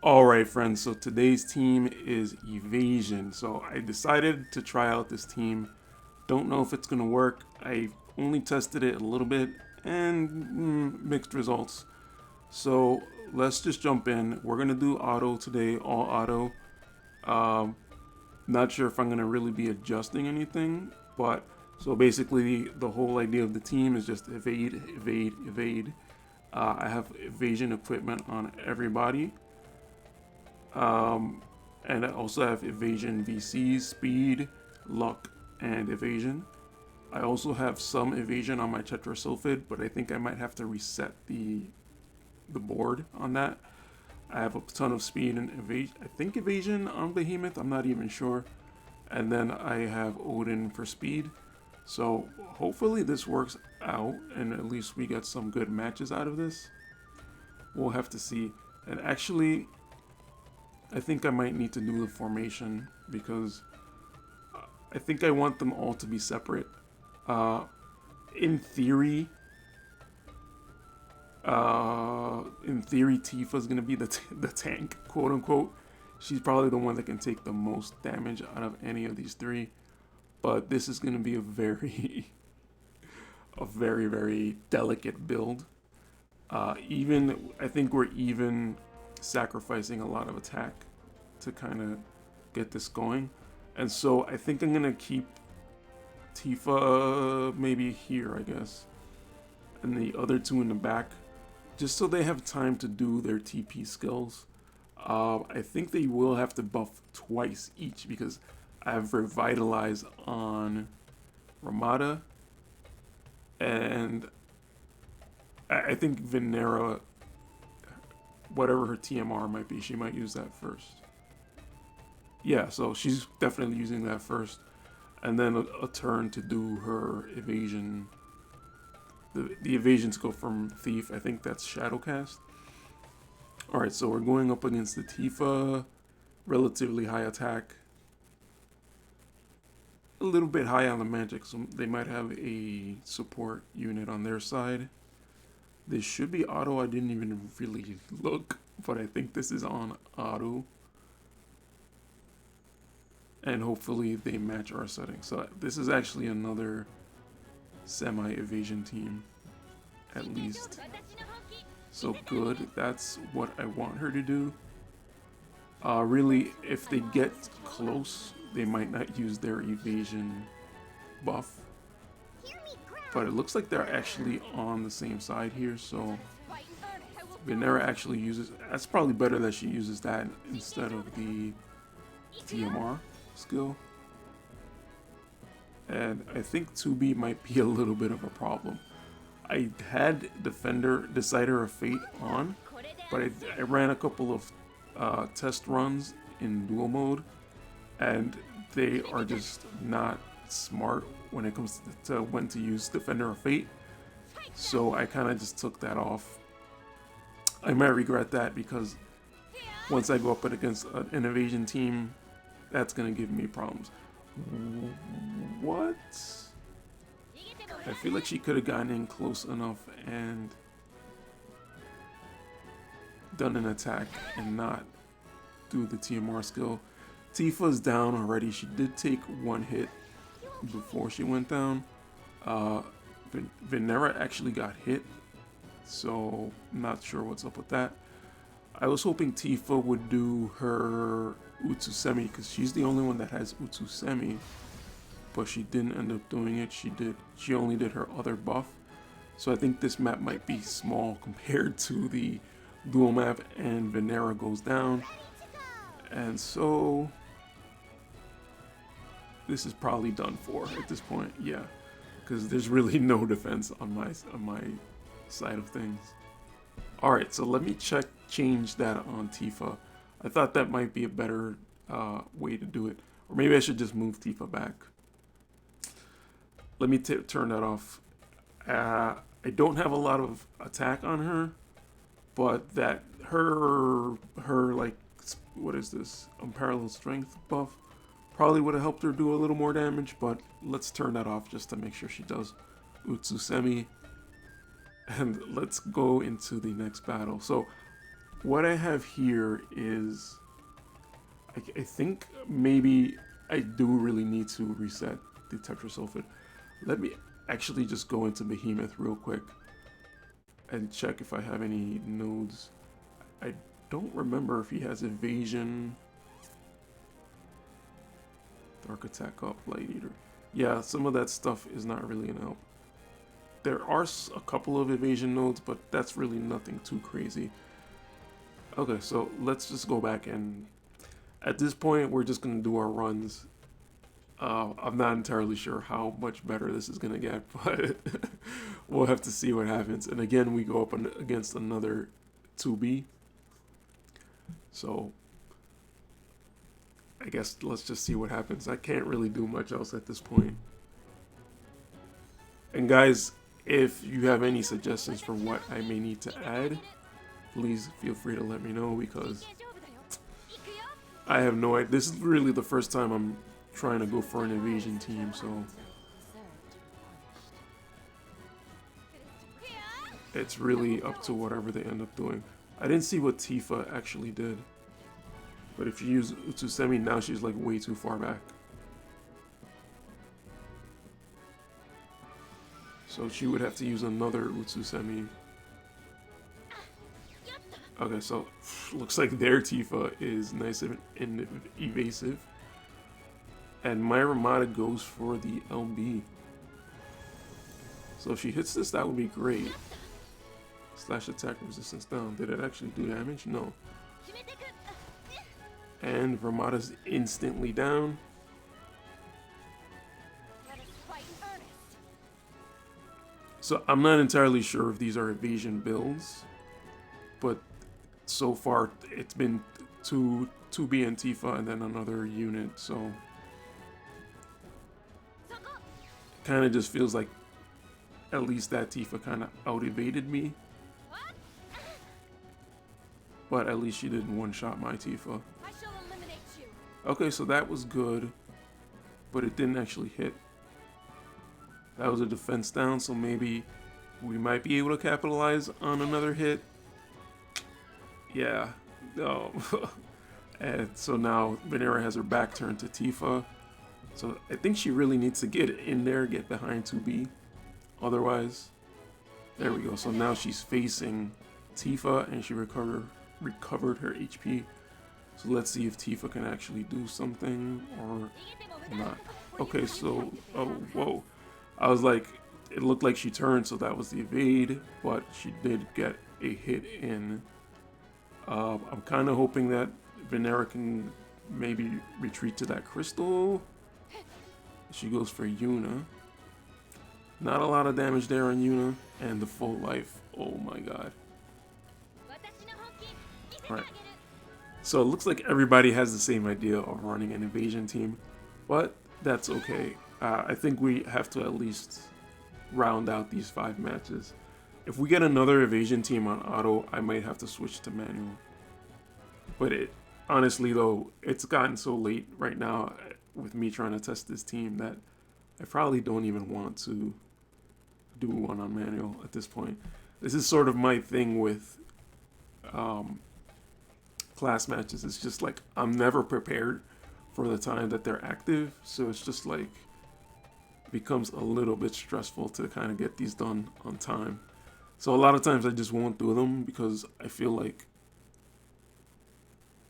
Alright friends, so today's team is Evasion. So I decided to try out this team. Don't know if it's going to work. I only tested it a little bit and mixed results. So let's just jump in. We're going to do auto today, all auto. Um, Not sure if I'm going to really be adjusting anything, but so basically the whole idea of the team is just evade, evade, evade. I have evasion equipment on everybody. Um, and I also have evasion VCs, speed, luck, and evasion. I also have some evasion on my tetrasulfide, but I think I might have to reset the board on that. I have a ton of speed and evasion. I think evasion on Behemoth. I'm not even sure. And then I have Odin for speed. So hopefully this works out, and at least we get some good matches out of this. We'll have to see. And actually, I think I might need to do the formation because I think I want them all to be separate. Uh, in theory, Tifa's gonna be the tank, quote unquote. She's probably the one that can take the most damage out of any of these three. But this is gonna be a very, a very, very delicate build. Even I think we're even sacrificing a lot of attack to kind of get this going. And so I think I'm gonna keep Tifa maybe here, I guess, and the other two in the back, just so they have time to do their TP skills. I think they will have to buff twice each because I have Revitalize on Ramada, and I think Venera, whatever her TMR might be, she might use that first. Yeah, so she's definitely using that first, and then a turn to do her evasion. The evasions go from Thief. I think that's Shadowcast. All right, so we're going up against the Tifa, relatively high attack, a little bit high on the magic, so they might have a support unit on their side. This should be auto. I didn't even really look, but I think this is on auto. And hopefully they match our settings. So this is actually another semi-evasion team, at least. So good, that's what I want her to do. Really, if they get close, they might not use their evasion buff. But it looks like they're actually on the same side here, so Venera actually uses, that's probably better that she uses that instead of the TMR skill. And I think 2B might be a little bit of a problem. I had Decider of Fate on, but I ran a couple of test runs in dual mode, and they are just not smart when it comes to when to use Defender of Fate. So I kind of just took that off. I might regret that because once I go up against an evasion team, that's gonna give me problems. What? I feel like she could have gotten in close enough and done an attack and not do the TMR skill. Tifa's down already. She did take one hit before she went down. Venera actually got hit, so I'm not sure what's up with that. I was hoping Tifa would do her Utsusemi because she's the only one that has Utsusemi, but she didn't end up doing it. She only did her other buff. So I think this map might be small compared to the dual map, and Venera goes down. And so this is probably done for at this point, yeah, because there's really no defense on my side of things. All right, so let me change that on Tifa. I thought that might be a better way to do it, or maybe I should just move Tifa back. Let me turn that off. I don't have a lot of attack on her, but that her like, what is this, unparalleled strength buff probably would have helped her do a little more damage, but let's turn that off just to make sure she does Utsusemi. And let's go into the next battle. So what I have here is, I think maybe I do really need to reset the tetrasulfide. Let me actually just go into Behemoth real quick and check if I have any nodes. I don't remember if he has Evasion, Dark Attack Up, Light Eater. Yeah, some of that stuff is not really an help. There are a couple of evasion nodes, but that's really nothing too crazy. Okay, so let's just go back, and at this point we're just gonna do our runs. I'm not entirely sure how much better this is gonna get, but we'll have to see what happens. And again, we go up against another 2B. So I guess let's just see what happens. I can't really do much else at this point. And guys, if you have any suggestions for what I may need to add, please feel free to let me know, because I have no idea. This is really the first time I'm trying to go for an evasion team, so it's really up to whatever they end up doing. I didn't see what Tifa actually did, but if you use Utsusemi, now she's like way too far back. So she would have to use another Utsusemi. Okay, so looks like their Tifa is nice and evasive. And my Ramada goes for the LB. So if she hits this, that would be great. Slash attack resistance down. Did it actually do damage? No. And Ramada's instantly down. So I'm not entirely sure if these are evasion builds, but so far it's been 2B and Tifa and then another unit, so kind of just feels like at least that Tifa kind of out-evaded me. But at least she didn't one-shot my Tifa. Okay, so that was good, but it didn't actually hit. That was a defense down, so maybe we might be able to capitalize on another hit. Yeah, no. And so now Venera has her back turned to Tifa. So I think she really needs to get in there, get behind 2B. Otherwise, there we go. So now she's facing Tifa and she recovered her HP. So let's see if Tifa can actually do something or not. Okay, so, oh, whoa. I was like, it looked like she turned, so that was the evade, but she did get a hit in. I'm kind of hoping that Venera can maybe retreat to that crystal. She goes for Yuna. Not a lot of damage there on Yuna, and the full life. Oh my god. Alright. So it looks like everybody has the same idea of running an evasion team, but that's okay. I think we have to at least round out these 5 matches. If we get another evasion team on auto, I might have to switch to manual. But honestly though, it's gotten so late right now with me trying to test this team that I probably don't even want to do one on manual at this point. This is sort of my thing with class matches. It's just like I'm never prepared for the time that they're active, so it's just like it becomes a little bit stressful to kind of get these done on time. So a lot of times I just won't do them because I feel like,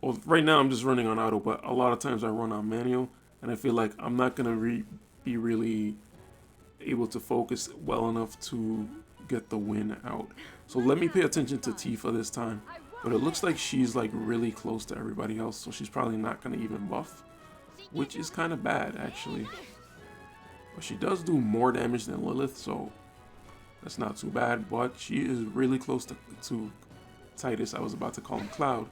well, right now I'm just running on auto, but a lot of times I run on manual and I feel like I'm not gonna be really able to focus well enough to get the win out. So let me pay attention to Tifa this time. But it looks like she's like really close to everybody else, so she's probably not gonna even buff, which is kind of bad actually. But she does do more damage than Lilith, so that's not too bad. But she is really close to Titus. I was about to call him Cloud,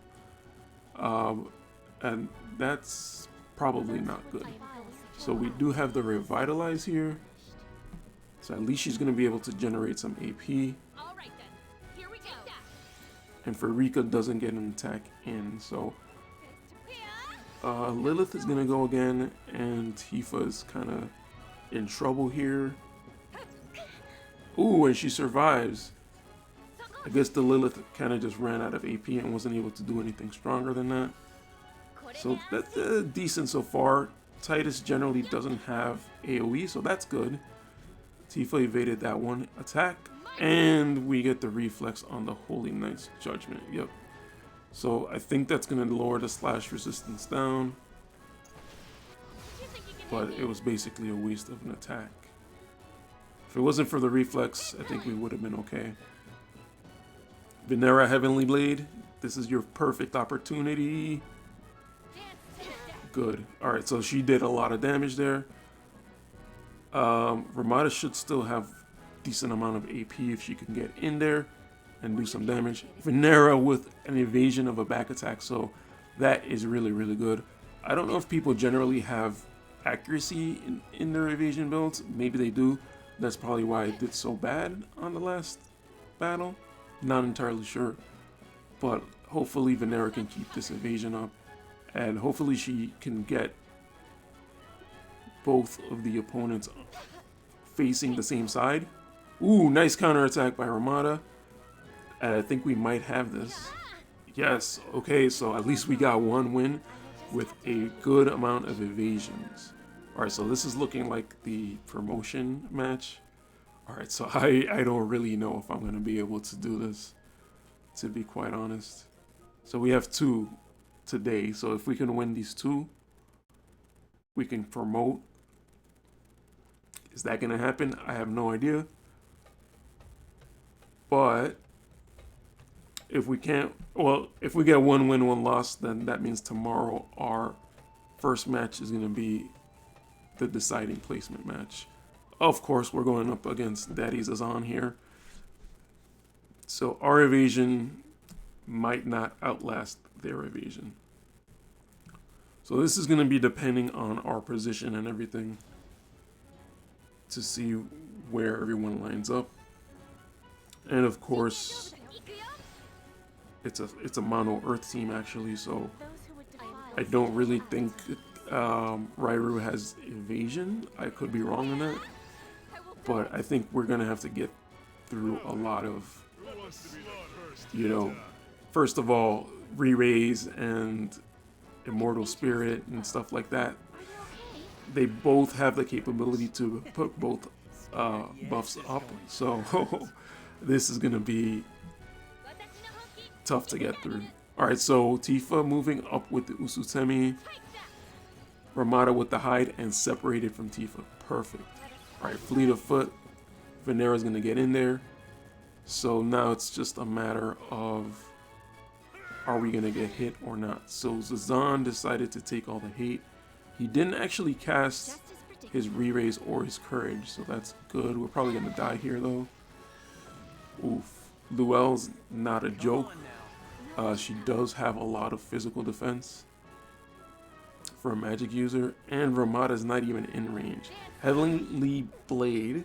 and that's probably not good. So we do have the Revitalize here, so at least she's gonna be able to generate some AP. And Rika doesn't get an attack in, so Lilith is gonna go again, and Tifa is kind of in trouble here. Ooh, and she survives. I guess the Lilith kind of just ran out of AP and wasn't able to do anything stronger than that. So that's decent so far. Titus generally doesn't have AoE, so that's good. Tifa evaded that one attack. And we get the reflex on the Holy Knight's Judgment. Yep. So I think that's going to lower the slash resistance down. But it was basically a waste of an attack. If it wasn't for the reflex, I think we would have been okay. Venera Heavenly Blade. This is your perfect opportunity. Good. Alright, so she did a lot of damage there. Ramada should still have decent amount of AP if she can get in there and do some damage. Venera with an evasion of a back attack, so that is really, really good. I don't know if people generally have accuracy in their evasion builds. Maybe they do. That's probably why it did so bad on the last battle. Not entirely sure. But hopefully Venera can keep this evasion up. And hopefully she can get both of the opponents facing the same side. Ooh, nice counterattack by Ramada. And I think we might have this. Yes, okay, so at least we got one win with a good amount of evasions. Alright, so this is looking like the promotion match. Alright, so I don't really know if I'm going to be able to do this, to be quite honest. So we have 2 today, so if we can win these 2, we can promote. Is that going to happen? I have no idea. But if we can't, well, if we get 1 win, 1 loss, then that means tomorrow our first match is going to be the deciding placement match. Of course, we're going up against Daddy Zazan here. So our evasion might not outlast their evasion. So this is going to be depending on our position and everything to see where everyone lines up. And of course, it's a mono Earth team actually, so I don't really think Rairu has evasion. I could be wrong on that, but I think we're gonna have to get through a lot of, you know, first of all, re-raise and immortal spirit and stuff like that. They both have the capability to put both buffs up, so this is gonna be tough to get through. Alright, so Tifa moving up with the Usutemi, Ramada with the hide, and separated from Tifa. Perfect. Alright, fleet of foot. Venera's gonna get in there. So now it's just a matter of, are we gonna get hit or not? So Zazan decided to take all the hate. He didn't actually cast his re-raise or his courage, so that's good. We're probably gonna die here though. Oof. Luelle's not a joke. She does have a lot of physical defense for a magic user, and Ramada's not even in range. Heavenly Blade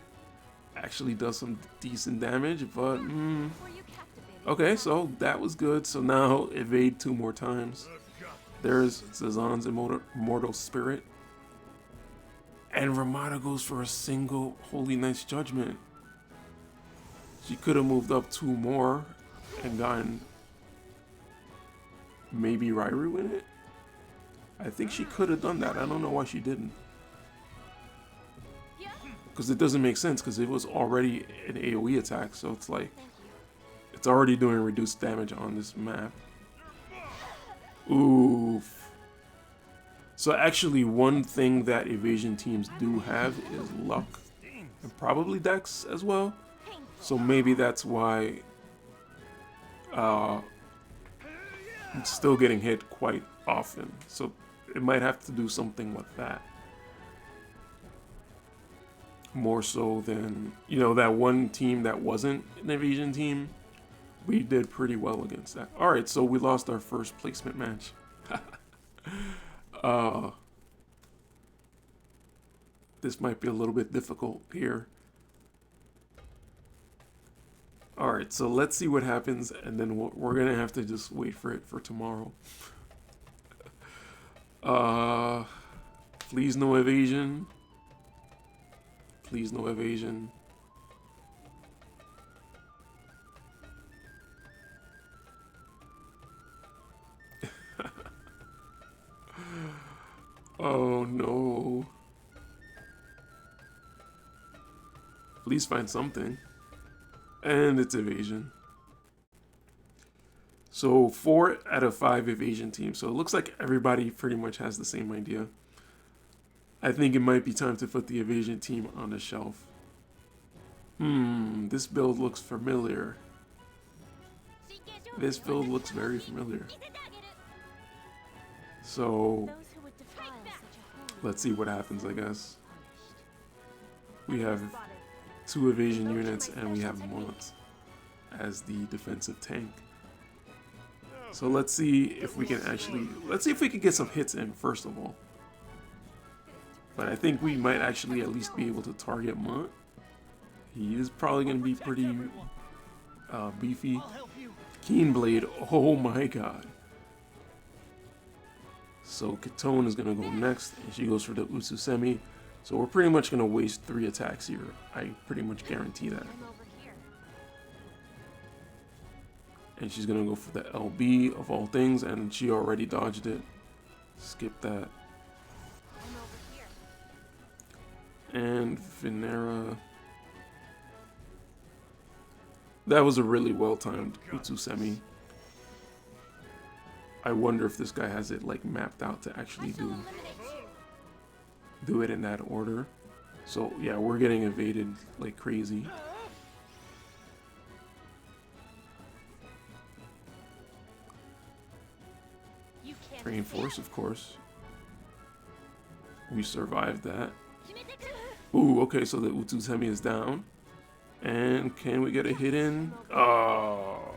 actually does some decent damage, but okay, so that was good. So now evade 2 more times. There's Zazan's immortal spirit, and Ramada goes for a single Holy Knight's Judgment. She could have moved up 2 more and gotten maybe Rairu in it. I think she could have done that. I don't know why she didn't. Because it doesn't make sense, because it was already an AoE attack, so it's like, it's already doing reduced damage on this map. Oof. So actually one thing that evasion teams do have is luck. And probably dex as well. So maybe that's why it's still getting hit quite often. So it might have to do something with that. More so than, you know, that one team that wasn't an evasion team. We did pretty well against that. Alright, so we lost our first placement match. This might be a little bit difficult here. Alright, so let's see what happens, and then we're gonna have to just wait for it for tomorrow. Please no evasion. Please no evasion. Oh no. At least find something. And it's evasion. So 4 out of 5 evasion teams. So it looks like everybody pretty much has the same idea. I think it might be time to put the evasion team on the shelf. This build looks familiar. This build looks very familiar. So let's see what happens, I guess. We have 2 evasion units and we have Mont as the defensive tank. So let's see if we can get some hits in first of all. But I think we might actually at least be able to target Mont. He is probably going to be pretty beefy. Keen Blade, oh my god. So Ketone is going to go next, and she goes for the Utsusemi. So we're pretty much going to waste 3 attacks here. I pretty much guarantee that. And she's going to go for the LB of all things, and she already dodged it. Skip that. And Venera. That was a really well-timed Utsusemi. I wonder if this guy has it like mapped out to actually do it in that order. So yeah, we're getting evaded like crazy. Reinforce, of course. We survived that. Ooh, okay, so the Utsusemi is down. And can we get a hit in? Oh.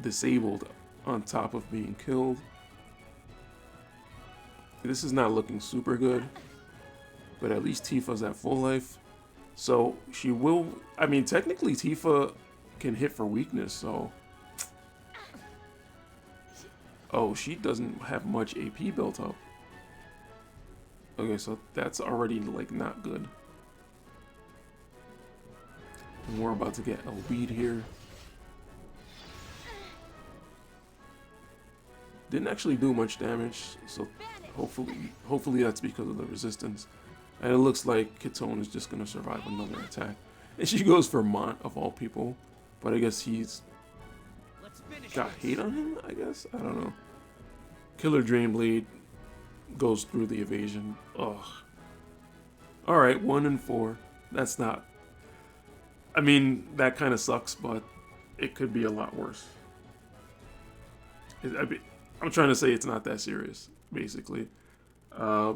Disabled on top of being killed. This is not looking super good. But at least Tifa's at full life. So she will... I mean, technically Tifa can hit for weakness, so... Oh, she doesn't have much AP built up. Okay, so that's already, like, not good. And we're about to get LB'd here. Didn't actually do much damage, so hopefully that's because of the resistance. And it looks like Ketone is just going to survive another attack. And she goes for Mont, of all people. But I guess he's got hate on him, I guess? I don't know. Killer Drain Blade goes through the evasion. Ugh. Alright, 1 and 4. That's not... I mean, that kind of sucks, but it could be a lot worse. I'm trying to say it's not that serious, basically. I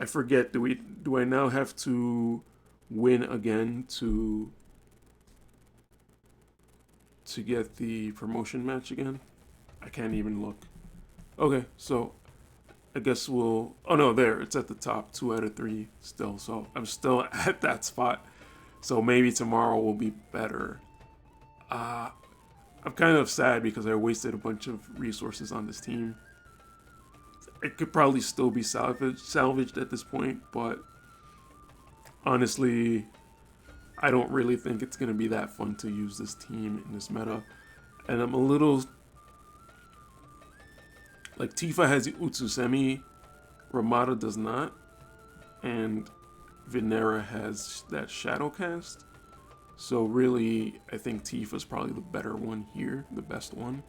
forget, do I now have to win again to get the promotion match again? I can't even look. Okay, so I guess we'll... Oh no, there, it's at the top, 2 out of 3 still, so I'm still at that spot. So maybe tomorrow will be better. I'm kind of sad because I wasted a bunch of resources on this team. It could probably still be salvaged at this point, but honestly, I don't really think it's going to be that fun to use this team in this meta. And I'm a little... Like, Tifa has Utsusemi, Ramada does not, and Venera has that Shadow Cast. So really, I think Tifa's probably the better one here, the best one,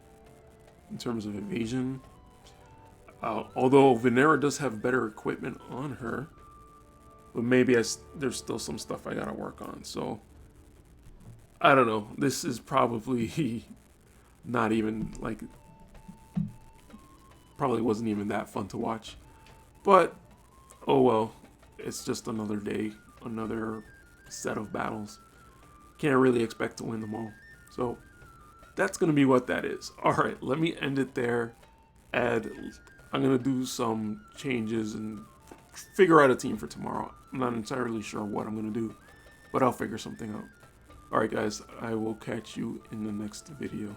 in terms of evasion. Although Venera does have better equipment on her, but maybe there's still some stuff I gotta work on. So, I don't know. This is probably not even, like, probably wasn't even that fun to watch. But, oh well. It's just another day, another set of battles. Can't really expect to win them all. So, that's going to be what that is. Alright, let me end it there. And I'm going to do some changes and figure out a team for tomorrow. I'm not entirely sure what I'm going to do, but I'll figure something out. Alright guys, I will catch you in the next video.